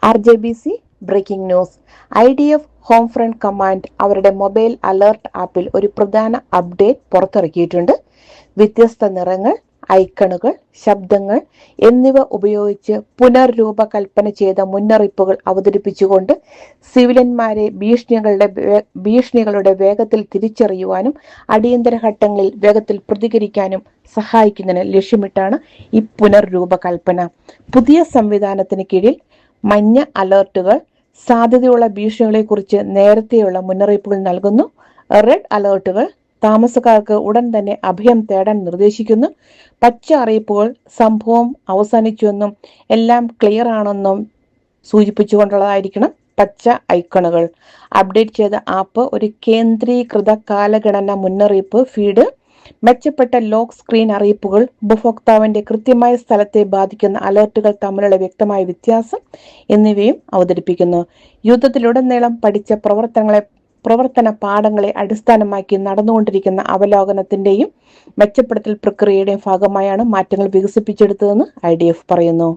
RJBC breaking news. IDF home front command അവരുടെ mobile alert ആപ്പിൽ ഒരു പ്രധാന അപ്ഡേറ്റ് പുറത്തിറക്കിയിട്ടുണ്ട്. വ്യത്യസ്ത നിറങ്ങൾ, ഐക്കണുകൾ, ശബ്ദങ്ങൾ എന്നിവ ഉപയോഗിച്ച് പുനർരൂപകൽപ്പന ചെയ്ത മുന്നറിയിപ്പുകൾ അവതരിപ്പിച്ചുകൊണ്ട് സിവിലിയന്മാരെ ഭീഷണികളുടെ വേഗത്തിൽ തിരിച്ചറിയുവാനും അടിയന്തര ഘട്ടങ്ങളിൽ വേഗത്തിൽ പ്രതികരിക്കാനും സഹായിക്കുന്നതിന് ലക്ഷ്യമിട്ടാണ് ഈ പുനർരൂപകൽപ്പന. പുതിയ സംവിധാനത്തിന് കീഴിൽ മഞ്ഞ അലർട്ടുകൾ സാധ്യതയുള്ള ഭീഷണികളെക്കുറിച്ച് നേരത്തെയുള്ള മുന്നറിയിപ്പുകൾ നൽകുന്നു. റെഡ് അലർട്ടുകൾ താമസക്കാർക്ക് ഉടൻ തന്നെ അഭയം തേടാൻ നിർദ്ദേശിക്കുന്നു. പച്ച അറിയിപ്പുകൾ സംഭവം അവസാനിച്ചുവെന്നും എല്ലാം ക്ലിയർ ആണെന്നും സൂചിപ്പിച്ചുകൊണ്ടുള്ളതായിരിക്കണം. പച്ച ഐക്കണുകൾ. അപ്ഡേറ്റ് ചെയ്ത ആപ്പ് ഒരു കേന്ദ്രീകൃത കാലഗണന മുന്നറിയിപ്പ് ഫീഡ്, മെച്ചപ്പെട്ട ലോക്ക് സ്ക്രീൻ അറിയിപ്പുകൾ, ഉപഭോക്താവിന്റെ കൃത്യമായ സ്ഥലത്തെ ബാധിക്കുന്ന അലർട്ടുകൾ തമ്മിലുള്ള വ്യക്തമായ വ്യത്യാസം എന്നിവയും അവതരിപ്പിക്കുന്നു. യുദ്ധത്തിലുടനീളം പഠിച്ച പ്രവർത്തന പാഠങ്ങളെ അടിസ്ഥാനമാക്കി നടന്നുകൊണ്ടിരിക്കുന്ന അവലോകനത്തിന്റെയും മെച്ചപ്പെടുത്തൽ പ്രക്രിയയുടെയും ഭാഗമായാണ് മാറ്റങ്ങൾ വികസിപ്പിച്ചെടുത്തതെന്ന് IDF പറയുന്നു.